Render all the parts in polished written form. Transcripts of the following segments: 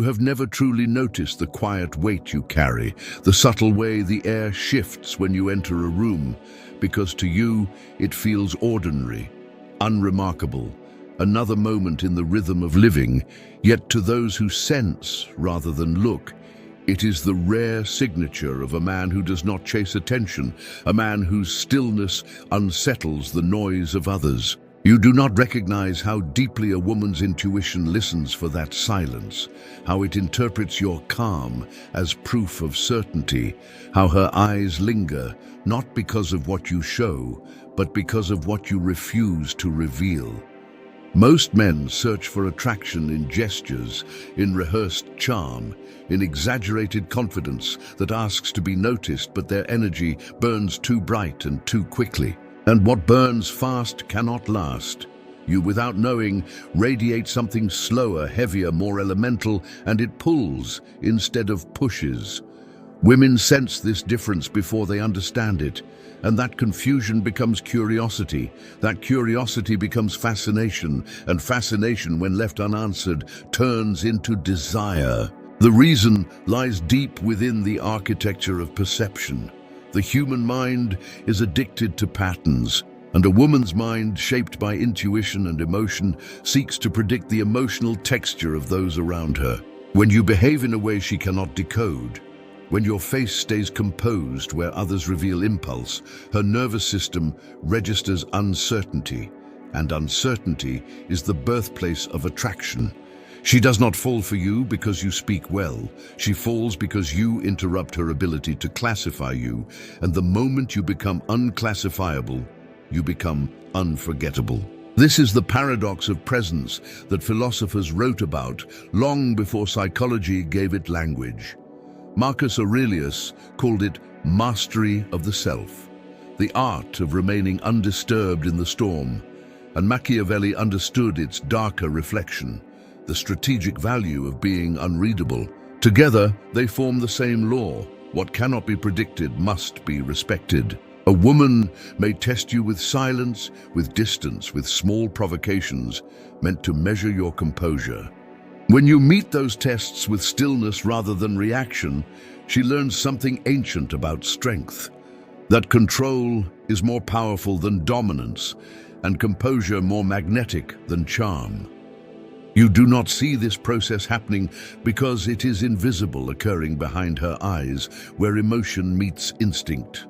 have never truly noticed the quiet weight you carry, the subtle way the air shifts when you enter a room, because to you it feels ordinary, unremarkable, another moment in the rhythm of living, yet to those who sense rather than look, it is the rare signature of a man who does not chase attention, a man whose stillness unsettles the noise of others. You do not recognize how deeply a woman's intuition listens for that silence, how it interprets your calm as proof of certainty, how her eyes linger, not because of what you show, but because of what you refuse to reveal. Most men search for attraction in gestures, in rehearsed charm, in exaggerated confidence that asks to be noticed, but their energy burns too bright and too quickly. And what burns fast cannot last. You, without knowing, radiate something slower, heavier, more elemental, and it pulls instead of pushes. Women sense this difference before they understand it, and that confusion becomes curiosity. That curiosity becomes fascination, and fascination, when left unanswered, turns into desire. The reason lies deep within the architecture of perception. The human mind is addicted to patterns, and a woman's mind, shaped by intuition and emotion, seeks to predict the emotional texture of those around her. When you behave in a way she cannot decode, when your face stays composed where others reveal impulse, her nervous system registers uncertainty, and uncertainty is the birthplace of attraction. She does not fall for you because you speak well. She falls because you interrupt her ability to classify you, and the moment you become unclassifiable, you become unforgettable. This is the paradox of presence that philosophers wrote about long before psychology gave it language. Marcus Aurelius called it mastery of the self, the art of remaining undisturbed in the storm, and Machiavelli understood its darker reflection, the strategic value of being unreadable. Together, they form the same law. What cannot be predicted must be respected. A woman may test you with silence, with distance, with small provocations, meant to measure your composure. When you meet those tests with stillness rather than reaction, she learns something ancient about strength. That control is more powerful than dominance, and composure more magnetic than charm. You do not see this process happening because it is invisible, occurring behind her eyes, where emotion meets instinct.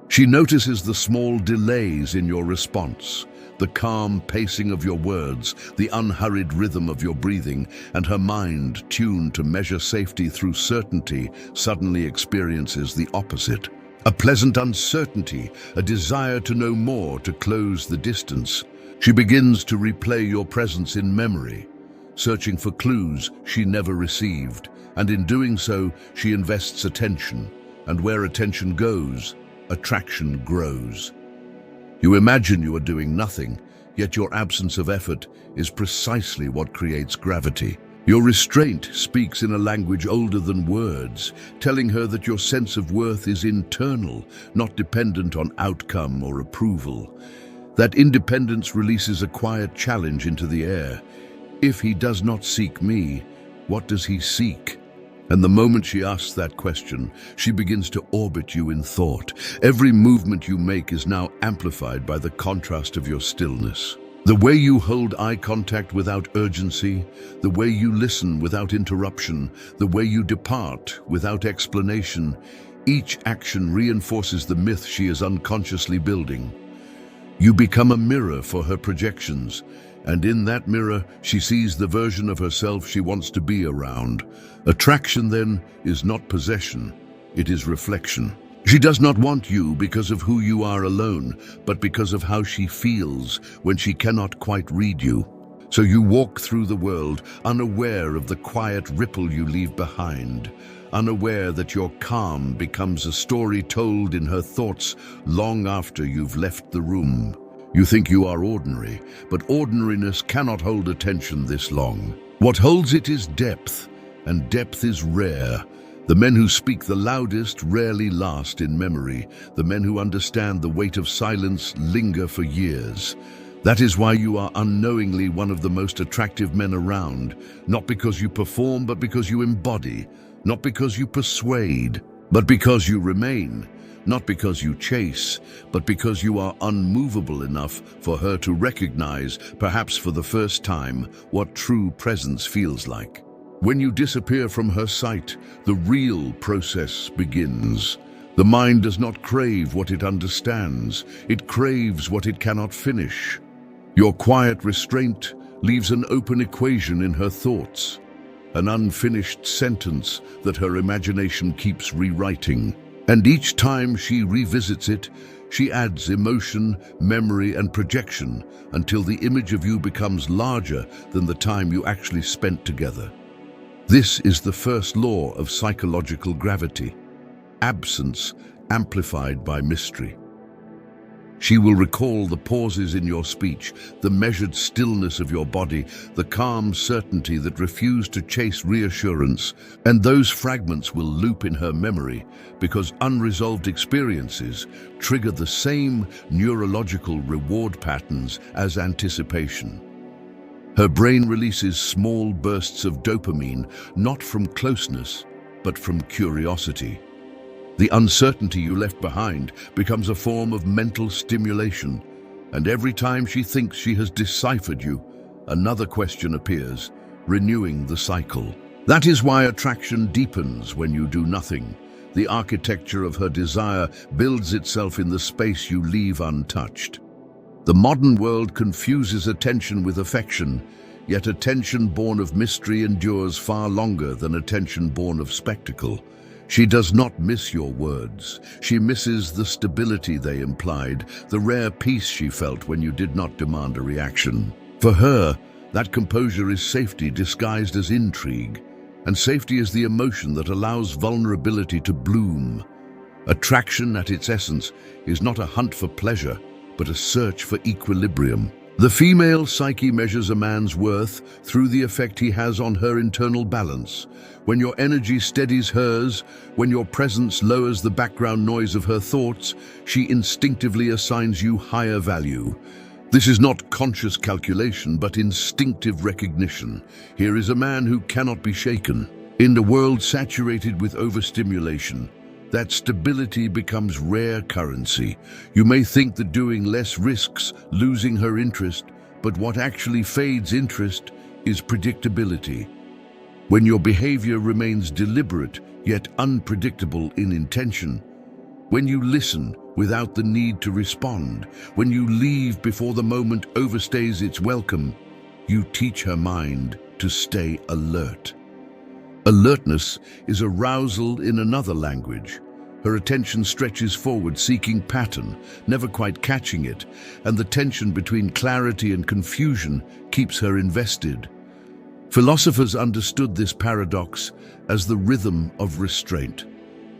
She notices the small delays in your response, the calm pacing of your words, the unhurried rhythm of your breathing, and her mind, tuned to measure safety through certainty, suddenly experiences the opposite. A pleasant uncertainty, a desire to know more, to close the distance. She begins to replay your presence in memory, searching for clues she never received, and in doing so, she invests attention, and where attention goes, attraction grows. You imagine you are doing nothing, yet your absence of effort is precisely what creates gravity. Your restraint speaks in a language older than words, telling her that your sense of worth is internal, not dependent on outcome or approval. That independence releases a quiet challenge into the air. If he does not seek me, what does he seek? And the moment she asks that question, she begins to orbit you in thought. Every movement you make is now amplified by the contrast of your stillness. The way you hold eye contact without urgency, the way you listen without interruption, the way you depart without explanation, each action reinforces the myth she is unconsciously building. You become a mirror for her projections, and in that mirror, she sees the version of herself she wants to be around. Attraction, then, is not possession, it is reflection. She does not want you because of who you are alone, but because of how she feels when she cannot quite read you. So you walk through the world, unaware of the quiet ripple you leave behind, unaware that your calm becomes a story told in her thoughts long after you've left the room. You think you are ordinary, but ordinariness cannot hold attention this long. What holds it is depth, and depth is rare. The men who speak the loudest rarely last in memory. The men who understand the weight of silence linger for years. That is why you are unknowingly one of the most attractive men around, not because you perform, but because you embody, not because you persuade, but because you remain, not because you chase, but because you are unmovable enough for her to recognize, perhaps for the first time, what true presence feels like. When you disappear from her sight, the real process begins. The mind does not crave what it understands, it craves what it cannot finish. Your quiet restraint leaves an open equation in her thoughts, an unfinished sentence that her imagination keeps rewriting. And each time she revisits it, she adds emotion, memory, and projection until the image of you becomes larger than the time you actually spent together. This is the first law of psychological gravity: absence amplified by mystery. She will recall the pauses in your speech, the measured stillness of your body, the calm certainty that refused to chase reassurance, and those fragments will loop in her memory because unresolved experiences trigger the same neurological reward patterns as anticipation. Her brain releases small bursts of dopamine, not from closeness, but from curiosity. The uncertainty you left behind becomes a form of mental stimulation, and every time she thinks she has deciphered you, another question appears, renewing the cycle. That is why attraction deepens when you do nothing. The architecture of her desire builds itself in the space you leave untouched. The modern world confuses attention with affection, yet attention born of mystery endures far longer than attention born of spectacle. She does not miss your words. She misses the stability they implied, the rare peace she felt when you did not demand a reaction. For her, that composure is safety disguised as intrigue, and safety is the emotion that allows vulnerability to bloom. Attraction at its essence is not a hunt for pleasure, but a search for equilibrium. The female psyche measures a man's worth through the effect he has on her internal balance. When your energy steadies hers, when your presence lowers the background noise of her thoughts, she instinctively assigns you higher value. This is not conscious calculation, but instinctive recognition. Here is a man who cannot be shaken. In a world saturated with overstimulation, that stability becomes rare currency. You may think that doing less risks losing her interest, but what actually fades interest is predictability. When your behavior remains deliberate yet unpredictable in intention, when you listen without the need to respond, when you leave before the moment overstays its welcome, you teach her mind to stay alert. Alertness is arousal in another language. Her attention stretches forward, seeking pattern, never quite catching it, and the tension between clarity and confusion keeps her invested. Philosophers understood this paradox as the rhythm of restraint.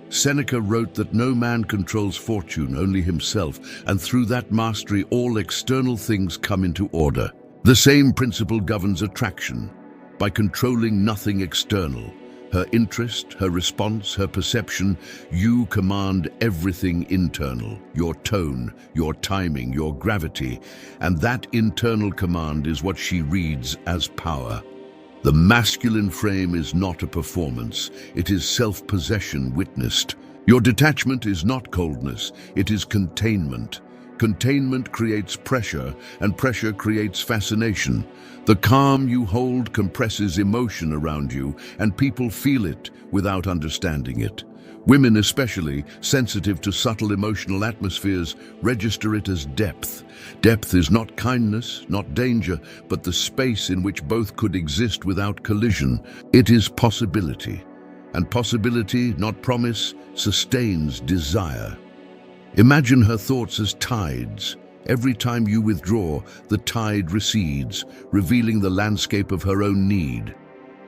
Seneca wrote that no man controls fortune, only himself, and through that mastery all external things come into order. The same principle governs attraction. By controlling nothing external, her interest, her response, her perception, you command everything internal, your tone, your timing, your gravity, and that internal command is what she reads as power. The masculine frame is not a performance, it is self-possession witnessed. Your detachment is not coldness, it is containment. Containment creates pressure, and pressure creates fascination. The calm you hold compresses emotion around you, and people feel it without understanding it. Women especially, sensitive to subtle emotional atmospheres, register it as depth. Depth is not kindness, not danger, but the space in which both could exist without collision. It is possibility, and possibility, not promise, sustains desire. Imagine her thoughts as tides. Every time you withdraw, the tide recedes, revealing the landscape of her own need.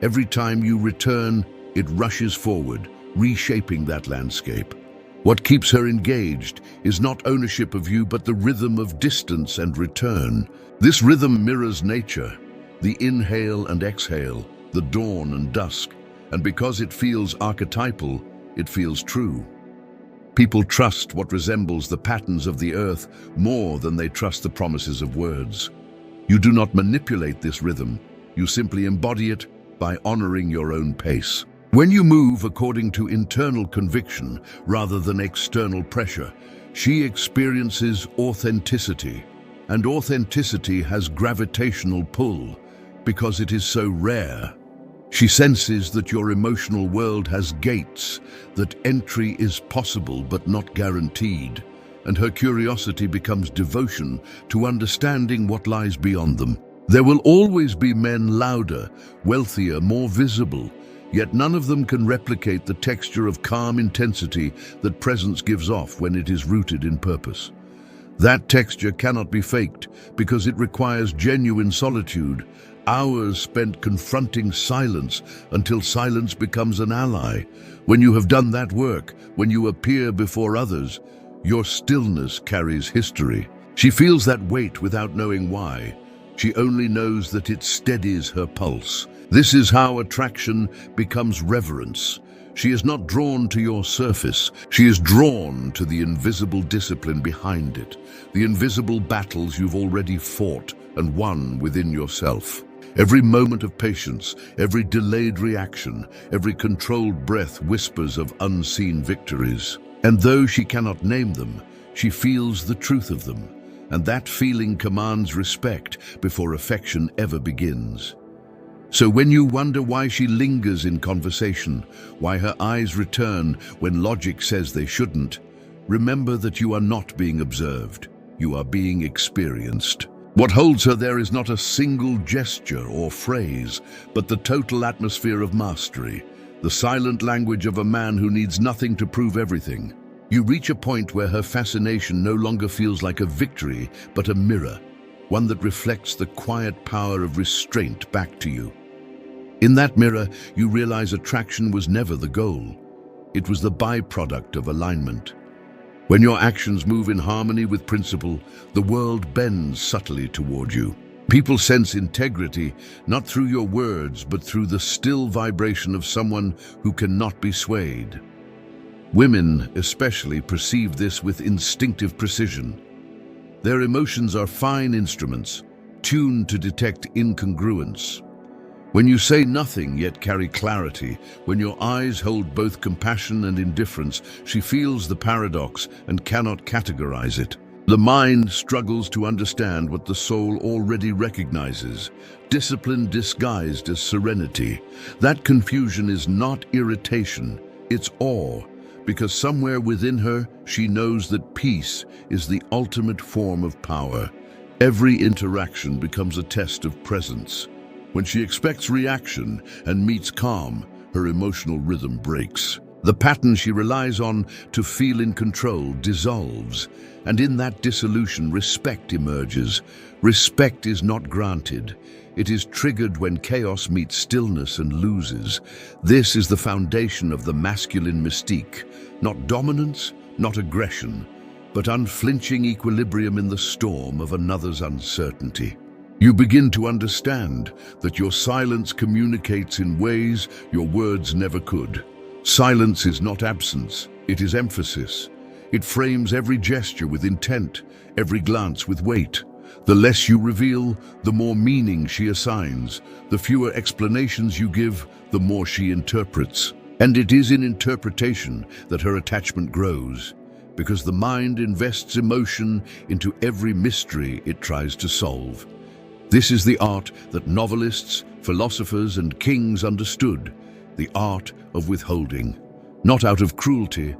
Every time you return, it rushes forward, reshaping that landscape. What keeps her engaged is not ownership of you, but the rhythm of distance and return. This rhythm mirrors nature, the inhale and exhale, the dawn and dusk, and because it feels archetypal, it feels true. People trust what resembles the patterns of the earth more than they trust the promises of words. You do not manipulate this rhythm, you simply embody it by honoring your own pace. When you move according to internal conviction rather than external pressure, she experiences authenticity. And authenticity has gravitational pull because it is so rare. She senses that your emotional world has gates, that entry is possible but not guaranteed, and her curiosity becomes devotion to understanding what lies beyond them. There will always be men louder, wealthier, more visible, yet none of them can replicate the texture of calm intensity that presence gives off when it is rooted in purpose. That texture cannot be faked because it requires genuine solitude, hours spent confronting silence until silence becomes an ally. When you have done that work, when you appear before others, your stillness carries history. She feels that weight without knowing why. She only knows that it steadies her pulse. This is how attraction becomes reverence. She is not drawn to your surface. She is drawn to the invisible discipline behind it, the invisible battles you've already fought and won within yourself. Every moment of patience, every delayed reaction, every controlled breath whispers of unseen victories. And though she cannot name them, she feels the truth of them, and that feeling commands respect before affection ever begins. So when you wonder why she lingers in conversation, why her eyes return when logic says they shouldn't, remember that you are not being observed, you are being experienced. What holds her there is not a single gesture or phrase, but the total atmosphere of mastery, the silent language of a man who needs nothing to prove everything. You reach a point where her fascination no longer feels like a victory, but a mirror, one that reflects the quiet power of restraint back to you. In that mirror, you realize attraction was never the goal. It was the byproduct of alignment. When your actions move in harmony with principle, the world bends subtly toward you. People sense integrity, not through your words, but through the still vibration of someone who cannot be swayed. Women especially perceive this with instinctive precision. Their emotions are fine instruments, tuned to detect incongruence. When you say nothing yet carry clarity, when your eyes hold both compassion and indifference, she feels the paradox and cannot categorize it. The mind struggles to understand what the soul already recognizes, discipline disguised as serenity. That confusion is not irritation, it's awe, because somewhere within her she knows that peace is the ultimate form of power. Every interaction becomes a test of presence. When she expects reaction and meets calm, her emotional rhythm breaks. The pattern she relies on to feel in control dissolves, and in that dissolution, respect emerges. Respect is not granted. It is triggered when chaos meets stillness and loses. This is the foundation of the masculine mystique. Not dominance, not aggression, but unflinching equilibrium in the storm of another's uncertainty. You begin to understand that your silence communicates in ways your words never could. Silence is not absence, it is emphasis. It frames every gesture with intent, every glance with weight. The less you reveal, the more meaning she assigns. The fewer explanations you give, the more she interprets. And it is in interpretation that her attachment grows, because the mind invests emotion into every mystery it tries to solve. This is the art that novelists, philosophers, and kings understood, the art of withholding, not out of cruelty,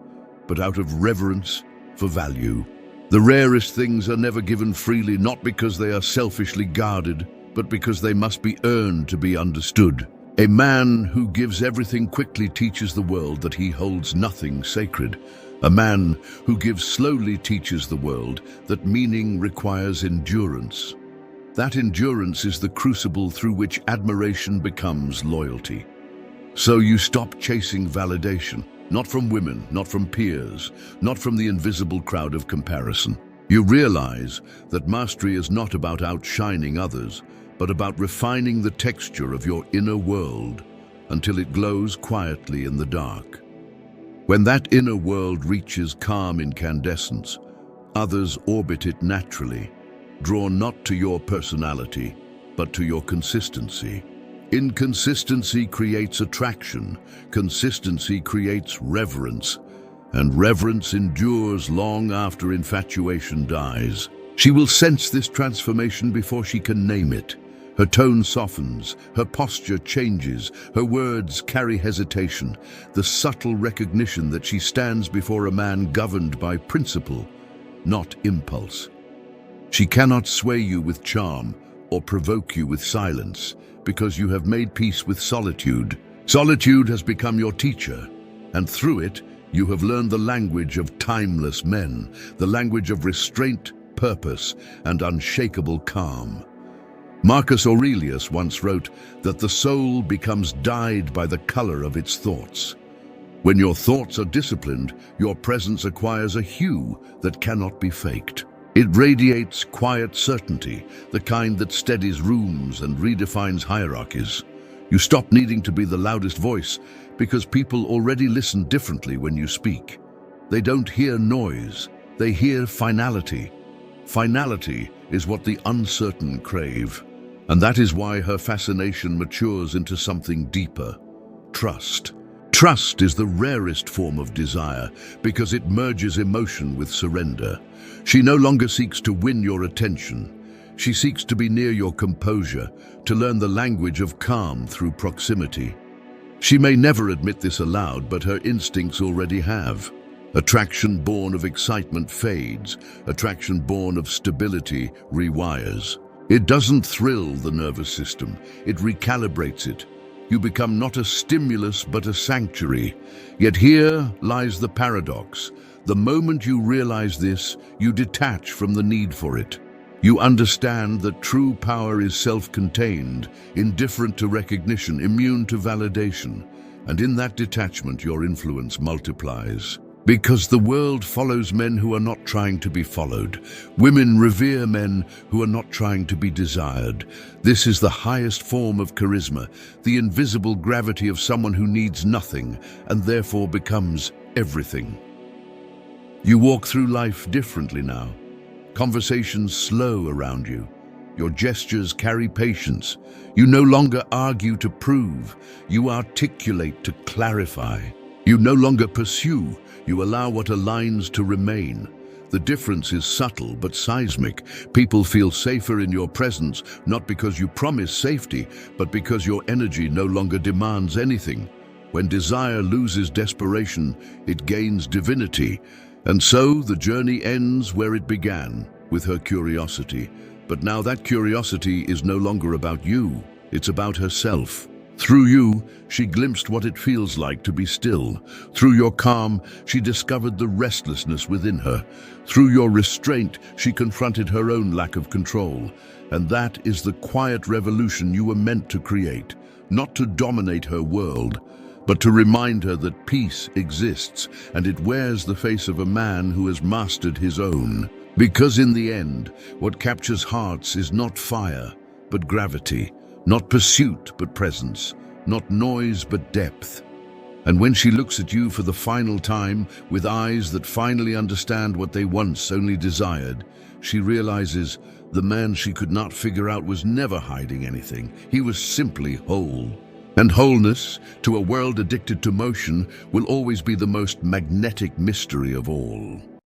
but out of reverence for value. The rarest things are never given freely, not because they are selfishly guarded, but because they must be earned to be understood. A man who gives everything quickly teaches the world that he holds nothing sacred. A man who gives slowly teaches the world that meaning requires endurance. That endurance is the crucible through which admiration becomes loyalty. So you stop chasing validation, not from women, not from peers, not from the invisible crowd of comparison. You realize that mastery is not about outshining others, but about refining the texture of your inner world until it glows quietly in the dark. When that inner world reaches calm incandescence, others orbit it naturally, drawn not to your personality, but to your consistency. Inconsistency creates attraction, consistency creates reverence, and reverence endures long after infatuation dies. She will sense this transformation before she can name it. Her tone softens, her posture changes, her words carry hesitation, the subtle recognition that she stands before a man governed by principle, not impulse. She cannot sway you with charm or provoke you with silence, because you have made peace with solitude. Solitude has become your teacher, and through it, you have learned the language of timeless men, the language of restraint, purpose, and unshakable calm. Marcus Aurelius once wrote that the soul becomes dyed by the color of its thoughts. When your thoughts are disciplined, your presence acquires a hue that cannot be faked. It radiates quiet certainty, the kind that steadies rooms and redefines hierarchies. You stop needing to be the loudest voice because people already listen differently when you speak. They don't hear noise, they hear finality. Finality is what the uncertain crave, and that is why her fascination matures into something deeper: trust. Trust is the rarest form of desire because it merges emotion with surrender. She no longer seeks to win your attention. She seeks to be near your composure, to learn the language of calm through proximity. She may never admit this aloud, but her instincts already have. Attraction born of excitement fades. Attraction born of stability rewires. It doesn't thrill the nervous system, it recalibrates it. You become not a stimulus but a sanctuary. Yet here lies the paradox. The moment you realize this, you detach from the need for it. You understand that true power is self-contained, indifferent to recognition, immune to validation. And in that detachment, your influence multiplies. Because the world follows men who are not trying to be followed. Women revere men who are not trying to be desired. This is the highest form of charisma, the invisible gravity of someone who needs nothing and therefore becomes everything. You walk through life differently now. Conversations slow around you. Your gestures carry patience. You no longer argue to prove. You articulate to clarify. You no longer pursue. You allow what aligns to remain. The difference is subtle but seismic. People feel safer in your presence, not because you promise safety, but because your energy no longer demands anything. When desire loses desperation, it gains divinity. And so the journey ends where it began, with her curiosity. But now that curiosity is no longer about you, it's about herself. Through you, she glimpsed what it feels like to be still. Through your calm, she discovered the restlessness within her. Through your restraint, she confronted her own lack of control. And that is the quiet revolution you were meant to create, not to dominate her world, but to remind her that peace exists, and it wears the face of a man who has mastered his own. Because in the end, what captures hearts is not fire, but gravity. Not pursuit, but presence. Not noise, but depth. And when she looks at you for the final time, with eyes that finally understand what they once only desired, she realizes the man she could not figure out was never hiding anything. He was simply whole. And wholeness, to a world addicted to motion, will always be the most magnetic mystery of all.